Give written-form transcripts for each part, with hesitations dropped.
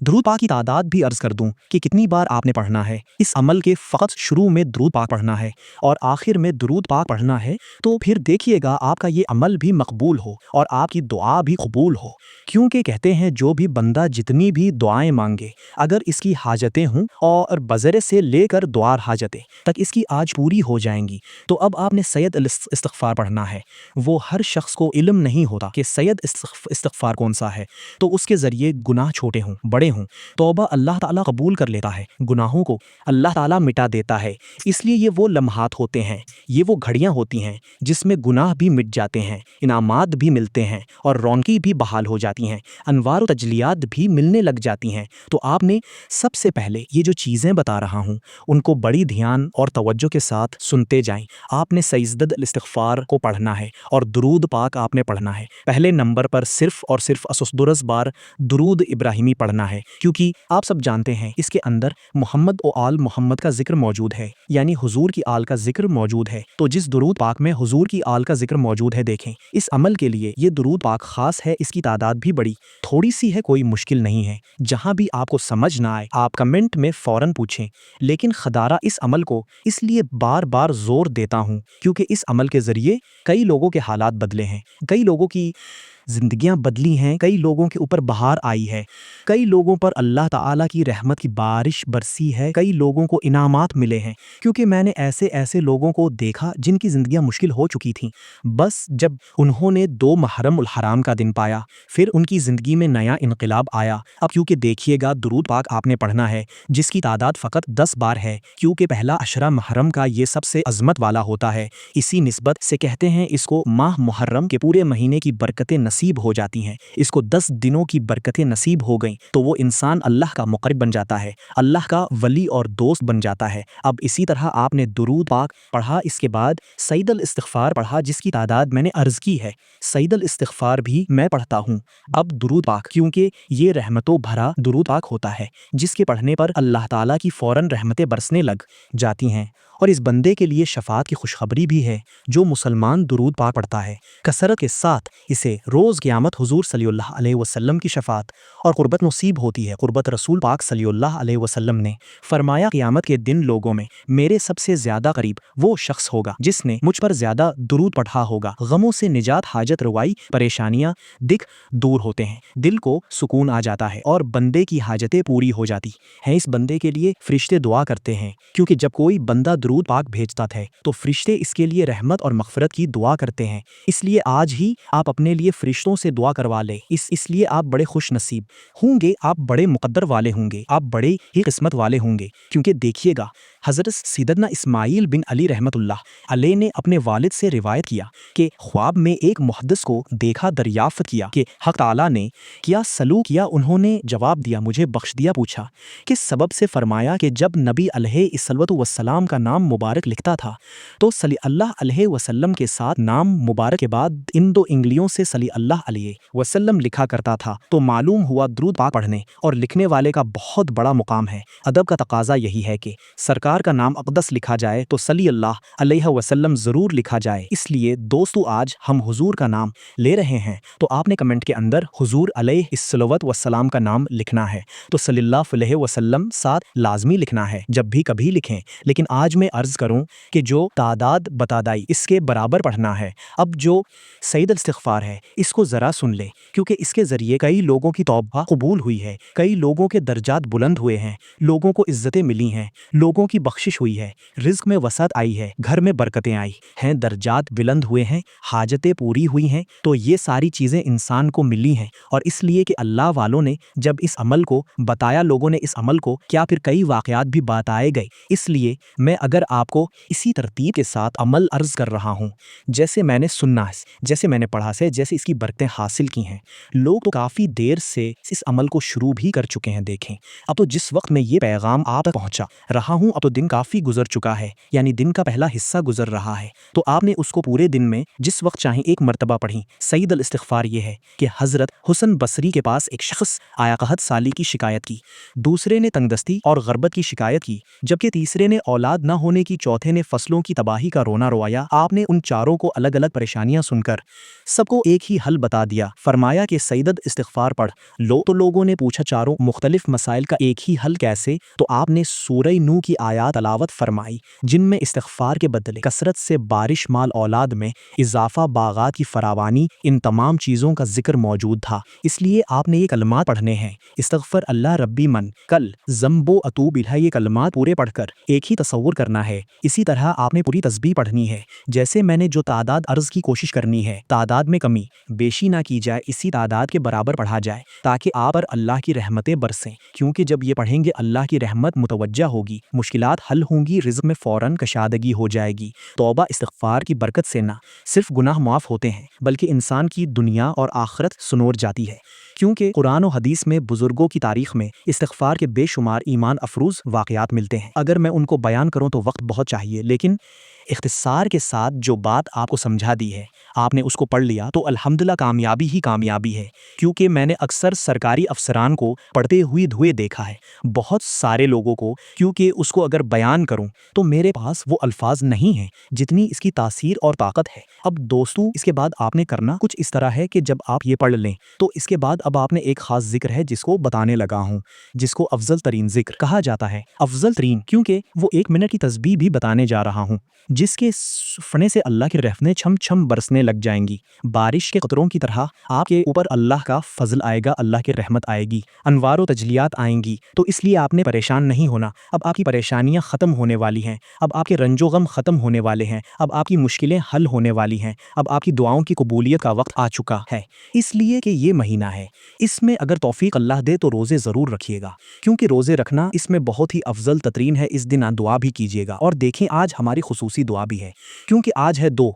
درود پاک کی تعداد بھی عرض کر دوں کہ کتنی بار آپ نے پڑھنا ہے۔ اس عمل کے فقط شروع میں درود پاک پڑھنا ہے اور آخر میں درود پاک پڑھنا ہے، تو پھر دیکھیے گا آپ کا یہ عمل بھی مقبول ہو اور آپ کی دعا بھی قبول ہو، کیونکہ کہتے ہیں جو بھی بندہ جتنی بھی دعائیں مانگے، اگر اس کی حاجتیں ہوں اور بذرے سے لے کر دعار حاجتیں تک اس کی آج پوری ہو جائیں گی، تو اب آپ نے سید الاستغفار پڑھنا ہے۔ وہ ہر شخص کو علم نہیں ہوتا کہ سید استغفار کون سا ہے، تو اس کے ذریعے گناہ چھوٹے ہوں بڑے ہوں توبہ اللہ تعالیٰ قبول کر لیتا ہے، گناہوں کو اللہ تعالیٰ مٹا دیتا ہے۔ اس لیے یہ وہ لمحات ہوتے ہیں، یہ وہ گھڑیاں ہوتی ہیں جس میں گناہ بھی مٹ جاتے ہیں، انعامات بھی ملتے ہیں اور رونقیں بھی بحال ہو جاتی ہیں، انوار و تجلیات بھی ملنے لگ جاتی ہیں۔ تو آپ نے سب سے پہلے یہ جو چیزیں بتا رہا ہوں ان کو بڑی دھیان اور توجہ کے ساتھ سنتے جائیں۔ آپ نے سید الاستغفار کو پڑھنا ہے اور درود پاک آپ نے پڑھنا ہے۔ پہلے نمبر پر صرف اور صرف 88 بار درود ابراہیمی پڑھنا ہے، کیونکہ آپ سب جانتے ہیں اس کے اندر محمد و آل محمد کا ذکر موجود ہے، یعنی حضور کی آل کا ذکر موجود ہے۔ تو جس درود پاک میں حضور کی آل کا ذکر موجود ہے، دیکھیں اس عمل کے لیے یہ درود پاک خاص ہے، اس کی تعداد بھی بڑی تھوڑی سی ہے، کوئی مشکل نہیں ہے۔ جہاں بھی آپ کو سمجھ نہ آئے آپ کمنٹ میں فوراً پوچھیں، لیکن خدارہ اس عمل کو اس لیے بار بار زور دیتا ہوں کیونکہ اس عمل کے ذریعے کئی لوگوں کے حالات بدلے ہیں، کئی لوگوں کی زندگیاں بدلی ہیں، کئی لوگوں کے اوپر بہار آئی ہے، کئی لوگوں پر اللہ تعالیٰ کی رحمت کی بارش برسی ہے، کئی لوگوں کو انعامات ملے ہیں، کیونکہ میں نے ایسے لوگوں کو دیکھا جن کی زندگیاں مشکل ہو چکی تھیں، بس جب انہوں نے 2 محرم الحرام کا دن پایا پھر ان کی زندگی میں نیا انقلاب آیا۔ اب کیونکہ دیکھیے گا درود پاک آپ نے پڑھنا ہے جس کی تعداد فقط 10 بار ہے، کیونکہ پہلا عشرہ محرم کا یہ سب سے عظمت والا ہوتا ہے، اسی نسبت سے کہتے ہیں اس کو ماہ محرم کے پورے مہینے کی برکتیں نصیب ہو جاتی ہیں۔ اس کو 10 دنوں کی برکتیں نصیب ہو گئیں تو وہ انسان اللہ کا مقرب بن جاتا ہے، اللہ کا ولی اور دوست بن جاتا ہے۔ اب اسی طرح آپ نے درود پاک پڑھا، اس کے بعد سید الاستغفار پڑھا جس کی تعداد میں نے عرض کی ہے، سید الاستغفار بھی میں پڑھتا ہوں۔ اب درود پاک کیونکہ یہ رحمتوں بھرا درود پاک ہوتا ہے جس کے پڑھنے پر اللہ تعالیٰ کی فوراً رحمتیں برسنے لگ جاتی ہیں، اور اس بندے کے لیے شفاعت کی خوشخبری بھی ہے جو مسلمان درود پاک پڑھتا ہے، کثرت کے ساتھ اسے روز قیامت حضور صلی اللہ علیہ وسلم کی شفاعت اور قربت نصیب ہوتی ہے۔ قربت رسول پاک صلی اللہ علیہ وسلم نے فرمایا قیامت کے دن لوگوں میں میرے سب سے زیادہ قریب وہ شخص ہوگا جس نے مجھ پر زیادہ درود پڑھا ہوگا، غموں سے نجات، حاجت روائی، پریشانیاں دکھ دور ہوتے ہیں، دل کو سکون آ جاتا ہے اور بندے کی حاجتیں پوری ہو جاتی ہیں۔ اس بندے کے لیے فرشتے دعا کرتے ہیں، کیونکہ جب کوئی بندہ درود پاک بھیجتا ہے تو فرشتے اس کے لیے رحمت اور مغفرت کی دعا کرتے ہیں۔ اس لیے آج ہی آپ اپنے لیے فرشتوں سے دعا کروا لیں، اس لیے آپ بڑے خوش نصیب ہوں گے، آپ بڑے مقدر والے ہوں گے، آپ بڑے ہی قسمت والے ہوں گے، کیونکہ دیکھیے گا حضرت سیدنا اسماعیل بن علی رحمۃ اللہ علیہ نے اپنے والد سے روایت کیا کہ خواب میں ایک محدث کو دیکھا، دریافت کیا کہ حق تعالیٰ نے کیا سلوک کیا، انہوں نے جواب دیا مجھے بخش دیا، پوچھا کس سبب سے، فرمایا کہ جب نبی علیہ الصلوۃ والسلام کا نام مبارک لکھتا تھا تو صلی اللہ علیہ وسلم کے ساتھ نام مبارک کے بعد ان 2 انگلیوں سے صلی اللہ علیہ وسلم لکھا کرتا تھا، تو معلوم ہوا درود پاک پڑھنے اور لکھنے والے کا بہت بڑا مقام ہے۔ ادب کا تقاضا یہی ہے کہ سرکار کا نام اقدس لکھا جائے تو صلی اللہ علیہ وسلم ضرور لکھا جائے۔ اس لیے دوستو آج ہم حضور کا نام لے رہے ہیں تو آپ نے کمنٹ کے اندر حضور علیہ الصلوۃ والسلام کا نام لکھنا ہے، تو صلی اللہ علیہ وسلم ساتھ لازمی لکھنا ہے، جب بھی کبھی لکھیں، لیکن آج میں عرض کروں کہ جو تعداد بتا دائی اس کے برابر پڑھنا ہے۔ اب جو سید الاستغفار ہے اس کو ذرا سن لے، کیونکہ اس کے ذریعے کئی لوگوں کی توبہ قبول ہوئی ہے، کئی لوگوں کے درجات بلند ہوئے ہیں، لوگوں کو عزتیں ملی ہیں، لوگوں کی بخشش ہوئی ہے، رزق میں وسعت آئی ہے، گھر میں برکتیں آئی ہیں، درجات بلند ہوئے ہیں، حاجتیں پوری ہوئی ہیں۔ تو یہ ساری چیزیں انسان کو ملی ہیں، اور اس لیے کہ اللہ والوں نے جب اس عمل کو بتایا، لوگوں نے اس عمل کو کیا، پھر کئی واقعات بھی بتائے گئے۔ اس لیے میں اگر آپ کو اسی ترتیب کے ساتھ عمل عرض کر رہا ہوں جیسے میں نے سننا ہے، جیسے میں نے پڑھا سے، جیسے اس کی برکتیں حاصل کی ہیں، لوگ تو کافی دیر سے اس عمل کو شروع بھی کر چکے ہیں۔ دیکھیں اب تو جس وقت میں یہ پیغام آپ تک پہنچا رہا ہوں اب تو دن کافی گزر چکا ہے، یعنی دن کا پہلا حصہ گزر رہا ہے، تو آپ نے اس کو پورے دن میں جس وقت چاہیں ایک مرتبہ پڑھیں۔ سید الاستغفار یہ ہے کہ حضرت حسن بصری کے پاس ایک شخص آیا، قحط سالی کی شکایت کی، دوسرے نے تنگ دستی اور غربت کی شکایت کی، جبکہ تیسرے نے اولاد نہ ہونے کی، چوتھے نے فصلوں کی تباہی کا رونا روایا۔ آپ نے ان چاروں کو الگ الگ پریشانیاں سن کر سب کو ایک ہی حل بتا دیا، فرمایا کہ سیدت استغفار پڑھ لو۔ تو لوگوں نے پوچھا چاروں مختلف مسائل کا ایک ہی حل کیسے؟ تو آپ نے سورہ نوح کی آیات تلاوت فرمائی جن میں استغفار کے بدلے کثرت سے بارش، مال اولاد میں اضافہ، باغات کی فراوانی، ان تمام چیزوں کا ذکر موجود تھا۔ اس لیے آپ نے یہ کلمات پڑھنے ہیں، استغفر اللہ ربی من کل ذنبو اتوب الیہ۔ یہ کلمات پورے پڑھ کر ایک ہی تصور کرنا ہے۔ اسی طرح آپ نے پوری تسبیح پڑھنی ہے، جیسے میں نے جو تعداد عرض کی کوشش کرنی ہے، تعداد میں کمی بیشی نہ کی جائے، اسی تعداد کے برابر پڑھا جائے تاکہ آپ پر اللہ کی رحمتیں برسیں، کیونکہ جب یہ پڑھیں گے اللہ کی رحمت متوجہ ہوگی، مشکلات حل ہوں گی، رزق میں فوراً کشادگی ہو جائے گی۔ توبہ استغفار کی برکت سے نہ صرف گناہ معاف ہوتے ہیں بلکہ انسان کی دنیا اور آخرت سنور جاتی ہے، کیونکہ قرآن و حدیث میں بزرگوں کی تاریخ میں استغفار کے بے شمار ایمان افروز واقعات ملتے ہیں۔ اگر میں ان کو بیان کروں تو وقت بہت چاہیے، لیکن اختصار کے ساتھ جو بات آپ کو سمجھا دی ہے، آپ نے اس کو پڑھ لیا تو الحمدللہ کامیابی ہی کامیابی ہے، کیونکہ میں نے اکثر سرکاری افسران کو پڑھتے ہوئے دیکھا ہے، بہت سارے لوگوں کو، کیونکہ اس کو اگر بیان کروں تو میرے پاس وہ الفاظ نہیں ہیں جتنی اس کی تاثیر اور طاقت ہے۔ اب دوستو، اس کے بعد آپ نے کرنا کچھ اس طرح ہے کہ جب آپ یہ پڑھ لیں تو اس کے بعد اب آپ نے ایک خاص ذکر ہے جس کو بتانے لگا ہوں، جس کو افضل ترین ذکر کہا جاتا ہے۔ افضل ترین کیونکہ وہ 1 منٹ کی تسبیح بھی بتانے جا رہا ہوں، جس کے سننے سے اللہ کی رحمتیں چھم چھم برسنے لگ جائیں گی، بارش کے قطروں کی طرح آپ کے اوپر اللہ کا فضل آئے گا، اللہ کی رحمت آئے گی، انوار و تجلیات آئیں گی۔ تو اس لیے آپ نے پریشان نہیں ہونا، اب آپ کی پریشانیاں ختم ہونے والی ہیں، اب آپ کے رنج و غم ختم ہونے والے ہیں، اب آپ کی مشکلیں حل ہونے والی ہیں، اب آپ کی دعاؤں کی قبولیت کا وقت آ چکا ہے، اس لیے کہ یہ مہینہ ہے، اس میں اگر توفیق اللہ دے تو روزے ضرور رکھیے گا، کیونکہ روزے رکھنا اس میں بہت ہی افضل ترین ہے۔ اس دن دعا بھی کیجیے گا، اور دیکھیں آج ہماری خصوصی دعا بھی ہے، کیونکہ آج ہے 2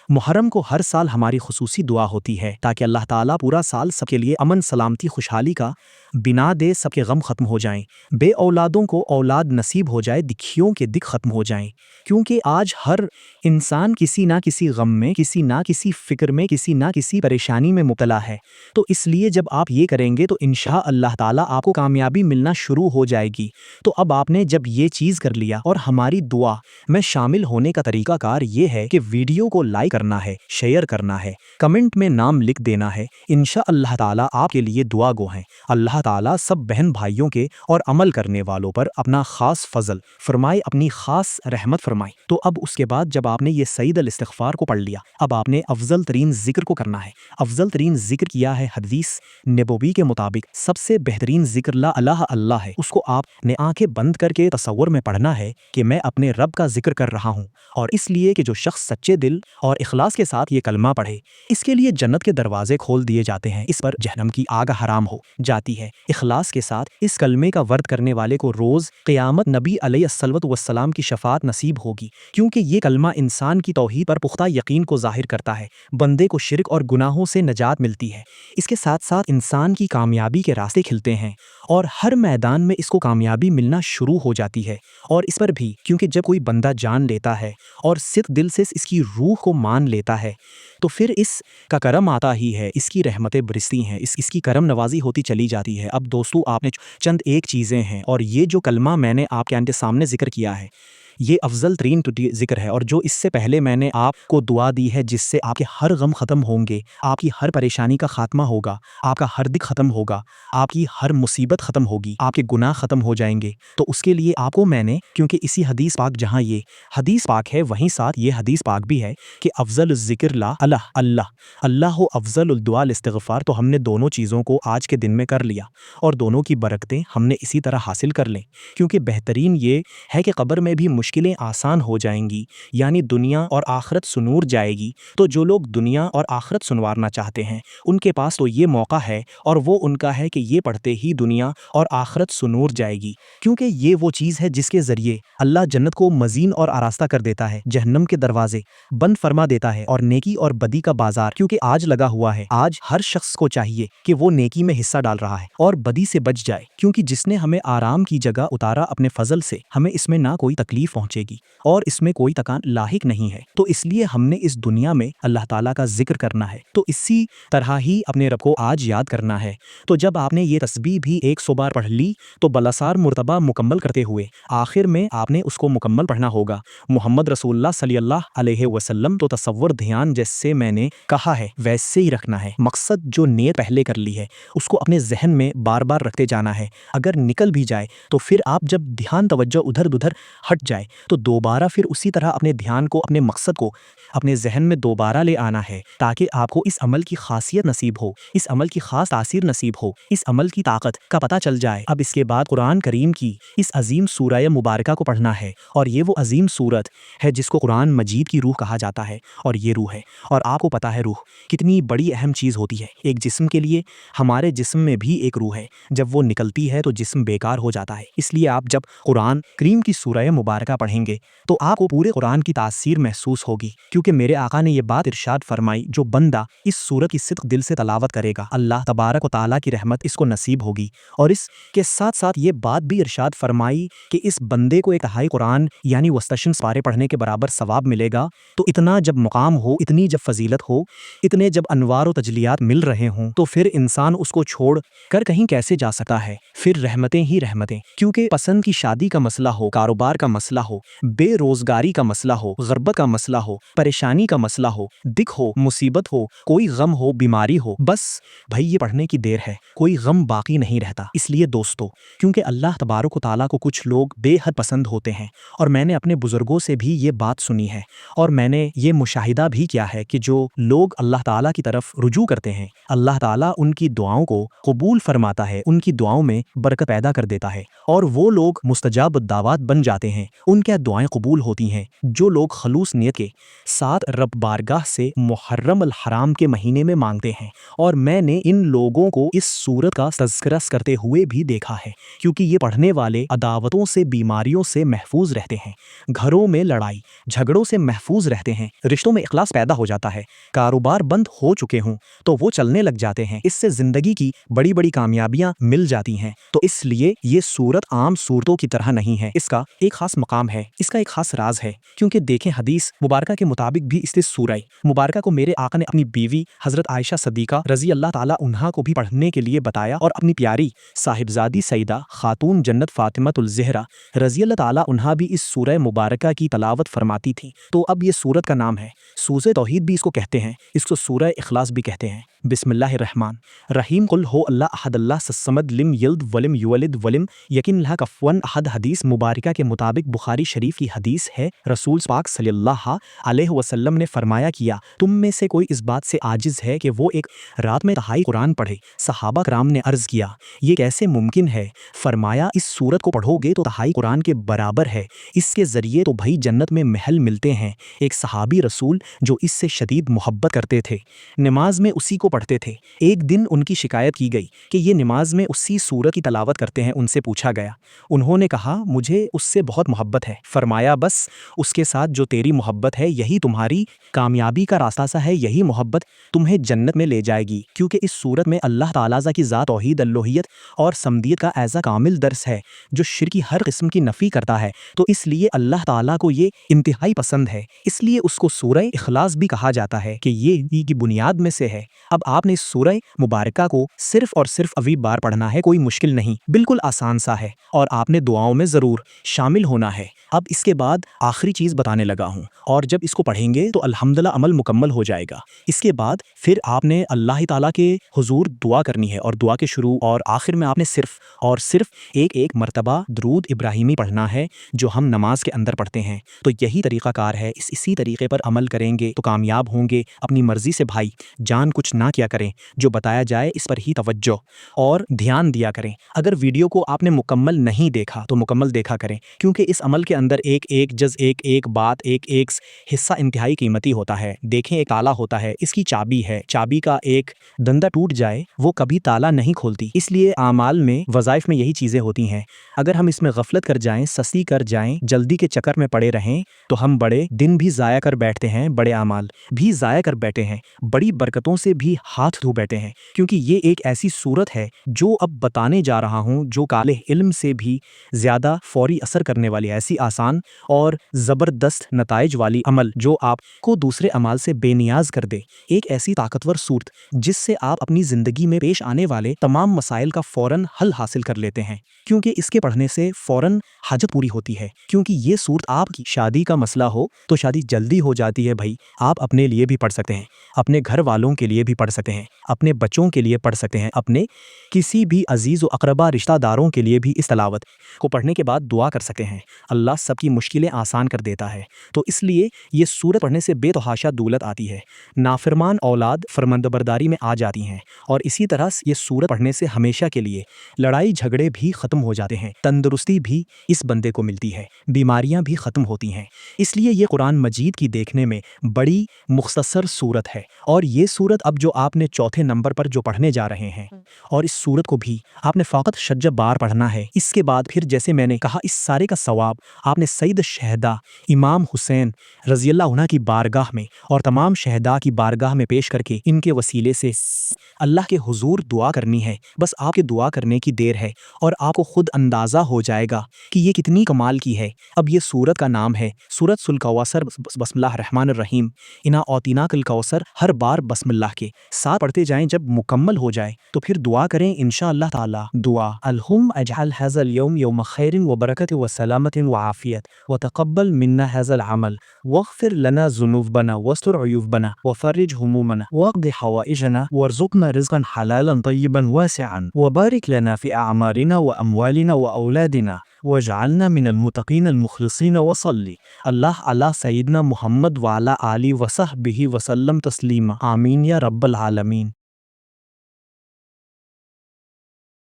محرم کو ہر سال ہماری خصوصی دعا ہوتی ہے تاکہ اللہ تعالیٰ پورا سال سب کے لیے امن، سلامتی، خوشحالی کا بنا دے، سب کے غم ختم ہو جائیں، بے اولادوں کو اولاد نصیب ہو جائے، دکھیوں کے دکھ ختم ہو جائیں، کیونکہ آج ہر انسان کسی نہ کسی غم میں، کسی نہ کسی فکر میں، کسی نہ کسی پریشانی میں مبتلا ہے۔ تو اس لیے جب آپ یہ کریں گے تو انشاء اللہ تعالیٰ آپ کو کامیابی ملنا شروع ہو جائے گی۔ تو اب آپ نے جب یہ چیز کر لیا اور ہماری دعا میں شامل ہونے کا طریقہ کار یہ ہے کہ ویڈیو کو لائک کرنا ہے، شیئر کرنا ہے، کمنٹ میں نام لکھ دینا ہے، انشاء اللہ تعالیٰ آپ کے لیے دعا گو ہیں۔ اللہ تعالیٰ سب بہن بھائیوں کے اور عمل کرنے والوں پر اپنا خاص فضل فرمائے، اپنی خاص رحمت فرمائے۔ تو اب اس کے بعد جب آپ نے یہ سعید الاستغفار کو پڑھ لیا، اب آپ نے افضل ترین ذکر کو کرنا ہے۔ افضل ترین ذکر کیا ہے؟ حدیث نبوی کے مطابق سب سے بہترین ذکر لا الہ اللہ ہے۔ اس کو آپ نے آنکھیں بند کر کے تصور میں پڑھنا ہے کہ میں اپنے رب کا ذکر کر رہا ہوں، اور اس لیے کہ جو شخص سچے دل اور اخلاص کے ساتھ یہ کلمہ پڑھے، اس کے لیے جنت کے دروازے کھول دیے جاتے ہیں، اس پر جہنم کی آگ حرام ہو جاتی ہے۔ اخلاص کے ساتھ اس کلمے کا ورد کرنے والے کو روز قیامت نبی علیہ الصلوۃ والسلام کی شفاعت نصیب ہوگی، کیونکہ یہ کلمہ انسان کی توحید پر پختہ یقین کو ظاہر کرتا ہے، بندے کو شرک اور گناہوں سے نجات ملتی ہے، اس کے ساتھ ساتھ انسان کی کامیابی کے راستے کھلتے ہیں، اور ہر میدان میں اس کو کامیابی ملنا شروع ہو جاتی ہے۔ اور اس پر بھی کیونکہ جب کوئی بندہ جان لیتا ہے اور صدق دل سے اس کی روح کو مان لیتا ہے تو پھر اس کا کرم آتا ہی ہے، اس کی رحمتیں برستی ہیں، اس کی کرم نوازی ہوتی چلی جاتی ہے۔ اب دوستو، آپ نے چند ایک چیزیں ہیں، اور یہ جو کلمہ میں نے آپ کے سامنے ذکر کیا ہے یہ افضل ترین ذکر ہے، اور جو اس سے پہلے میں نے آپ کو دعا دی ہے جس سے آپ کے ہر غم ختم ہوں گے، آپ کی ہر پریشانی کا خاتمہ ہوگا، آپ کا ہر دکھ ختم ہوگا، آپ کی ہر مصیبت ختم ہوگی، آپ کے گناہ ختم ہو جائیں گے، تو اس کے لیے آپ کو میں نے، کیونکہ اسی حدیث پاک جہاں یہ حدیث پاک ہے وہیں ساتھ یہ حدیث پاک بھی ہے کہ افضل الذکر لا اللہ افضل الدعاء الاستغفار، تو ہم نے دونوں چیزوں کو آج کے دن میں کر لیا، اور دونوں کی برکتیں ہم نے اسی طرح حاصل کر لیں، کیونکہ بہترین یہ ہے کہ قبر میں بھی مشکلیں آسان ہو جائیں گی، یعنی دنیا اور آخرت سنور جائے گی۔ تو جو لوگ دنیا اور آخرت سنوارنا چاہتے ہیں ان کے پاس تو یہ موقع ہے، اور وہ ان کا ہے کہ یہ پڑھتے ہی دنیا اور آخرت سنور جائے گی، کیونکہ یہ وہ چیز ہے جس کے ذریعے اللہ جنت کو مزین اور آراستہ کر دیتا ہے، جہنم کے دروازے بند فرما دیتا ہے، اور نیکی اور بدی کا بازار کیونکہ آج لگا ہوا ہے۔ آج ہر شخص کو چاہیے کہ وہ نیکی میں حصہ ڈال رہا ہے اور بدی سے بچ جائے، کیونکہ جس نے ہمیں آرام کی جگہ اتارا اپنے فضل سے، ہمیں اس میں نہ کوئی تکلیف پہنچے گی اور اس میں کوئی تکان لاحق نہیں ہے۔ تو اس لیے ہم نے اس دنیا میں اللہ تعالیٰ کا ذکر کرنا ہے، تو اسی طرح ہی اپنے رب کو آج یاد کرنا ہے۔ تو جب آپ نے یہ تسبیح بھی 100 بار پڑھ لی تو بلاسار مرتبہ مکمل کرتے ہوئے آخر میں آپ نے اس کو مکمل پڑھنا ہوگا محمد رسول اللہ صلی اللہ علیہ وسلم۔ تو تصور دھیان جیسے میں نے کہا ہے ویسے ہی رکھنا ہے، مقصد جو نیت پہلے کر لی ہے اس کو اپنے ذہن میں بار بار رکھتے جانا ہے۔ اگر نکل بھی جائے تو پھر آپ جب دھیان توجہ ادھر ادھر ہٹ جائے تو دوبارہ پھر اسی طرح اپنے دھیان کو اپنے مقصد کو اپنے ذہن میں دوبارہ لے آنا ہے، تاکہ آپ کو اس عمل کی خاصیت نصیب ہو، اس عمل کی خاص تاثیر نصیب ہو، اس عمل کی طاقت کا پتہ چل جائے۔ اب اس کے بعد قرآن کریم کی اس عظیم سورہ مبارکہ کو پڑھنا ہے، اور یہ وہ عظیم سورت ہے جس کو قرآن مجید کی روح کہا جاتا ہے، اور یہ روح ہے۔ اور آپ کو پتہ ہے روح کتنی بڑی اہم چیز ہوتی ہے ایک جسم کے لیے۔ ہمارے جسم میں بھی ایک روح ہے، جب وہ نکلتی ہے تو جسم بیکار ہو جاتا ہے۔ اس لیے آپ جب قرآن کریم کی سورہ مبارکہ پڑھیں گے تو آپ کو پورے قرآن کی تاثیر محسوس ہوگی، کیونکہ میرے آقا نے یہ بات ارشاد فرمائی، جو بندہ اس سورت کی صدق دل سے تلاوت کرے گا اللہ تبارک و تعالیٰ کی رحمت اس کو نصیب ہوگی۔ اور اس کے ساتھ ساتھ یہ بات بھی ارشاد فرمائی کہ اس بندے کو ایک تہائی قرآن یعنی وسطشن پارے پڑھنے کے برابر ثواب ملے گا۔ تو اتنا جب مقام ہو، اتنی جب فضیلت ہو، اتنے جب انوار و تجلیات مل رہے ہوں، تو پھر انسان اس کو چھوڑ کر کہیں کیسے جا سکتا ہے؟ پھر رحمتیں ہی رحمتیں، کیونکہ پسند کی شادی کا مسئلہ ہو، کاروبار کا مسئلہ ہو، بے روزگاری کا مسئلہ ہو، غربت کا مسئلہ ہو، پریشانی کا مسئلہ ہو، دکھ ہو، مصیبت ہو، کوئی غم ہو، بیماری ہو، بس بھائی یہ پڑھنے کی دیر ہے، کوئی غم باقی نہیں رہتا۔ اس لیے دوستو، کیونکہ اللہ تبارک و تعالیٰ کو کچھ لوگ بے حد پسند ہوتے ہیں، اور میں نے اپنے بزرگوں سے بھی یہ بات سنی ہے، اور میں نے یہ مشاہدہ بھی کیا ہے کہ جو لوگ اللہ تعالیٰ کی طرف رجوع کرتے ہیں اللہ تعالیٰ ان کی دعاؤں کو قبول فرماتا ہے، ان کی دعاؤں میں برکت پیدا کر دیتا ہے، اور وہ لوگ مستجاب الدعوات بن جاتے ہیں، ان کے دعائیں قبول ہوتی ہیں۔ جو لوگ خلوص نیت کے ساتھ رب بارگاہ سے محرم الحرام کے مہینے میں مانگتے ہیں، اور میں نے ان لوگوں کو اس سورت کا تذکرہ کرتے ہوئے بھی دیکھا ہے، کیونکہ یہ پڑھنے والے عداوتوں سے، بیماریوں سے محفوظ رہتے ہیں، گھروں میں لڑائی جھگڑوں سے محفوظ رہتے ہیں، رشتوں میں اخلاص پیدا ہو جاتا ہے، کاروبار بند ہو چکے ہوں تو وہ چلنے لگ جاتے ہیں، اس سے زندگی کی بڑی بڑی کامیابیاں مل جاتی ہیں۔ تو اس لیے یہ سورت عام صورتوں کی طرح نہیں ہے، اس کا ایک خاص مقام ہے، اس کا ایک خاص راز ہے، کیونکہ دیکھیں حدیث مبارکہ کے مطابق بھی اس سورہ مبارکہ کو میرے آقا نے اپنی بیوی حضرت عائشہ صدیقہ رضی اللہ تعالیٰ عنہا کو بھی پڑھنے کے لیے بتایا، اور اپنی پیاری صاحبزادی سیدہ خاتون جنت فاطمۃ الزہرا رضی اللہ تعالیٰ عنہا بھی اس سورہ مبارکہ کی تلاوت فرماتی تھی۔ تو اب یہ سورت کا نام ہے، سورۃ توحید بھی اس کو کہتے ہیں، اس کو سورہ اخلاص بھی کہتے ہیں۔ بسم اللہ الرحمن الرحیم، قل ہو اللہ احد اللہ الصمد لم یلد ولم یولد ولم یکن لہ کفوا احد۔ حدیث مبارکہ کے مطابق بخاری شریف کی حدیث ہے، رسول پاک صلی اللہ علیہ وسلم نے فرمایا کیا تم میں سے کوئی اس بات سے عاجز ہے کہ وہ ایک رات میں تہائی قرآن پڑھے؟ صحابہ کرام نے عرض کیا یہ کیسے ممکن ہے؟ فرمایا اس سورت کو پڑھو گے تو تہائی قرآن کے برابر ہے، اس کے ذریعے تو بھائی جنت میں محل ملتے ہیں۔ ایک صحابی رسول جو اس سے شدید محبت کرتے تھے، نماز میں اسی کو پڑھتے تھے، ایک دن ان کی شکایت کی گئی کہ یہ نماز میں اسی سورت کی تلاوت کرتے ہیں۔ ان سے پوچھا گیا، انہوں نے کہا مجھے اس سے بہت محبت ہے۔ فرمایا بس اس کے ساتھ جو تیری محبت ہے یہی تمہاری کامیابی کا راستہ ہے، یہی محبت تمہیں جنت میں لے جائے گی، کیونکہ اس سورت میں اللہ تعالیٰ کی ذات توحید الوہیت اور صمدیت کا ایسا کامل درس ہے جو شرک کی ہر قسم کی نفی کرتا ہے، تو اس لیے اللہ تعالیٰ کو یہ انتہائی پسند ہے، اس لیے اس کو سورہ اخلاص بھی کہا جاتا ہے کہ یہ ہی کی بنیاد میں سے ہے۔ اب آپ نے اس سورہ مبارکہ کو صرف اور صرف ابھی بار پڑھنا ہے، کوئی مشکل نہیں، بالکل آسان سا ہے، اور آپ نے دعاؤں میں ضرور شامل ہونا ہے۔ اب اس کے بعد آخری چیز بتانے لگا ہوں، اور جب اس کو پڑھیں گے تو الحمدللہ عمل مکمل ہو جائے گا۔ اس کے بعد پھر آپ نے اللہ تعالیٰ کے حضور دعا کرنی ہے، اور دعا کے شروع اور آخر میں آپ نے صرف اور صرف ایک مرتبہ درود ابراہیمی پڑھنا ہے جو ہم نماز کے اندر پڑھتے ہیں۔ تو یہی طریقہ کار ہے، اسی طریقے پر عمل کریں گے تو کامیاب ہوں گے۔ اپنی مرضی سے بھائی جان کچھ نہ کیا کریں، جو بتایا جائے اس پر ہی توجہ اور دھیان دیا کریں۔ اگر ویڈیو کو آپ نے مکمل نہیں دیکھا تو مکمل دیکھا کریں، کیونکہ اس عمل کے اندر ایک جز، ایک بات، ایک حصہ انتہائی قیمتی ہوتا ہے۔ دیکھیں ایک تالا ہوتا ہے، اس کی چابی ہے، چابی کا ایک دندہ ٹوٹ جائے وہ کبھی تالا نہیں کھولتی۔ اس لیے اعمال میں، وظائف میں یہی چیزیں ہوتی ہیں، اگر ہم اس میں غفلت کر جائیں، سستی کر جائیں، جلدی کے چکر میں پڑے رہیں تو ہم بڑے دن بھی ضائع کر بیٹھتے ہیں، بڑے اعمال بھی ضائع کر بیٹھے ہیں، بڑی برکتوں سے بھی ہاتھ دھو بیٹھے ہیں، کیونکہ یہ ایک ایسی صورت ہے جو اب بتانے جا رہا ہوں جو کالے علم سے بھی زیادہ فوری اثر کرنے والی ایسی آسان اور زبردست نتائج والی عمل جو آپ کو دوسرے اعمال سے بے نیاز کر دے، ایک ایسی طاقتور صورت جس سے آپ اپنی زندگی میں پیش آنے والے تمام مسائل کا فوراً حل حاصل کر لیتے ہیں، کیونکہ اس کے پڑھنے سے فوراً حاجت پوری ہوتی ہے۔ کیونکہ یہ صورت آپ کی شادی کا مسئلہ ہو تو شادی جلدی ہو جاتی ہے بھائی، آپ اپنے لیے بھی پڑھ سکتے ہیں، اپنے گھر والوں کے لیے بھی پڑھ سکتے ہیں، اپنے بچوں کے لیے پڑھ سکتے ہیں، اپنے کسی بھی عزیز و اقربا رشتہ داروں کے لیے بھی اس تلاوت کو پڑھنے کے بعد دعا کر سکتے ہیں۔ اللہ سب کی مشکلیں آسان کر دیتا ہے، تو اس لیے یہ سورت پڑھنے سے بے تحاشا دولت آتی ہے، نافرمان اولاد فرمانبرداری میں آ جاتی ہیں، اور اسی طرح یہ سورت پڑھنے سے ہمیشہ کے لیے لڑائی جھگڑے بھی ختم ہو جاتے ہیں، تندرستی بھی اس بندے کو ملتی ہے، بیماریاں بھی ختم ہوتی ہیں۔ اس لیے یہ قرآن مجید کی دیکھنے میں بڑی مختصر سورت ہے، اور یہ سورت اب جو آپ نے چوتھے نمبر پر جو پڑھنے جا رہے ہیں، اور اس سورت کو بھی آپ نے فقط شجع بار پڑھنا ہے۔ اس کے بعد پھر جیسے میں نے کہا اس سارے کا ثواب آپ نے سید الشہداء امام حسین رضی اللہ عنہ کی بارگاہ میں اور تمام شہداء کی بارگاہ میں پیش کر کے ان کے وسیلے سے اللہ کے حضور دعا کرنی ہے۔ بس آپ کے دعا کرنے کی دیر ہے، اور آپ کو خود اندازہ ہو جائے گا کہ یہ کتنی کمال کی ہے۔ اب یہ سورت کا نام ہے سورۃ الکوثر، بسم اللہ الرحمن الرحیم، انا اعطیناک الکوثر، ہر بار بسم اللہ کے ساتھ پڑھتے جائیں۔ جب مکمل ہو جائے تو پھر دعا کریں انشاءاللہ تعالی۔ دعا: الہم اجعل هذا اليوم يوم خیر وبرکۃ وسلامۃ وعافیت وتقبل منا هذا العمل واغفر لنا ذنوبنا واستر عیوبنا وفرج همومنا واقض حوائجنا وارزقنا رزقا حلالا طیبا واسعا وبارک لنا في اعمارنا واموالنا واولادنا واجعلنا من المتقین المخلصین وصلی اللہ علی سیدنا محمد وعلی آلہ وصحبہ وسلم تسلیما، آمین یا رب العالمین۔